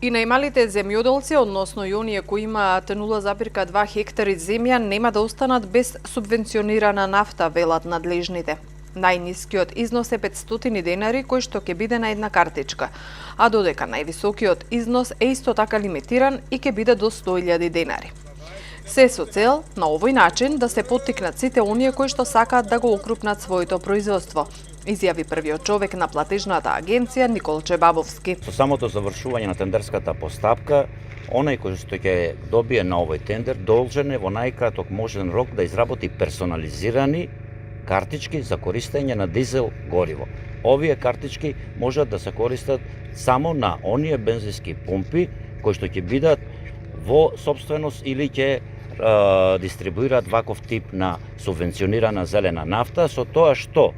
И најмалите земјоделци, односно и оние кои имаат 0,2 хектари земја, нема да останат без субвенционирана нафта, велат надлежните. Најнискиот износ е 500 денари, кој што ќе биде на една картичка, а додека највисокиот износ е исто така лимитиран и ќе биде до 100.000 денари. Се со цел на овој начин да се поттикнат сите оние кои што сакаат да го окрупнат своето производство, изјави првиот човек на платежната агенција Николче Бабовски. Со самото завршување на тендерската постапка, онај кој што ќе добие на овој тендер должен е во најкраток можен рок да изработи персонализирани картички за користење на дизел гориво. Овие картички можат да се користат само на оние бензински помпи кои што ќе бидат во собственост или ќе дистрибуираат ваков тип на субвенционирана зелена нафта, со тоа што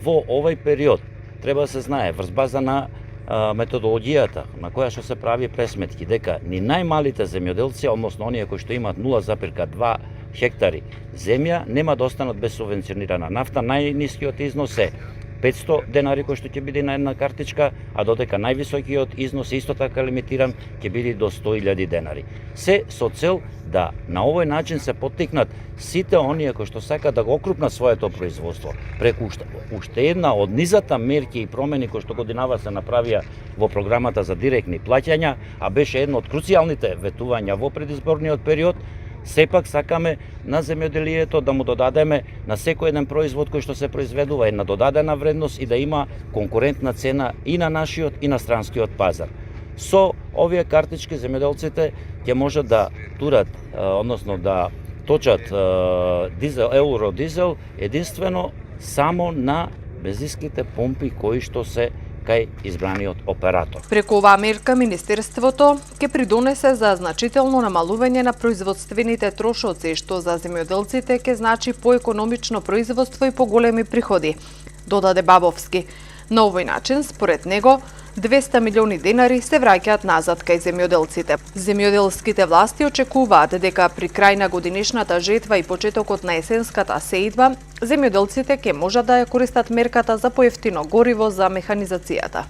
во овој период треба да се знае врз база на методологијата на која што се прави пресметки дека ни најмалите земјоделци, односно оние кои што имаат 0,2 хектари земја, нема да останат без субвенционирана нафта. Најнискиот износ е 500 денари кој што ќе биде на една картичка, а додека највисокиот износ исто така лимитиран ќе биде до 100.000 денари. Се со цел да на овој начин се поттикнат сите оние кои што сакаат да го окрупнат своето производство преку уште една од низата мерки и промени кои што годинава се направија во програмата за директни плаќања, а беше едно од круцијалните ветувања во предизборниот период. Сепак сакаме на земјоделието да му додадеме на секој еден производ кој што се произведува една додадена вредност и да има конкурентна цена и на нашиот и на странскиот пазар. Со овие картички земјоделците ќе можат да турат, односно да точат дизел, евродизел единствено само на бензинските помпи кои што се кај избраниот оператор. Преку оваа мерка Министерството ќе придонесе за значително намалување на производствените трошоци, што за земјоделците ќе значи поекономично производство и поголеми приходи, додаде Бабовски. На овој начин, според него, 200 милиони денари се враќаат назад кај земјоделците. Земјоделските власти очекуваат дека при крај на годинешната жетва и почетокот на есенската сеидба, земјоделците ќе можат да ја користат мерката за поевтино гориво за механизацијата.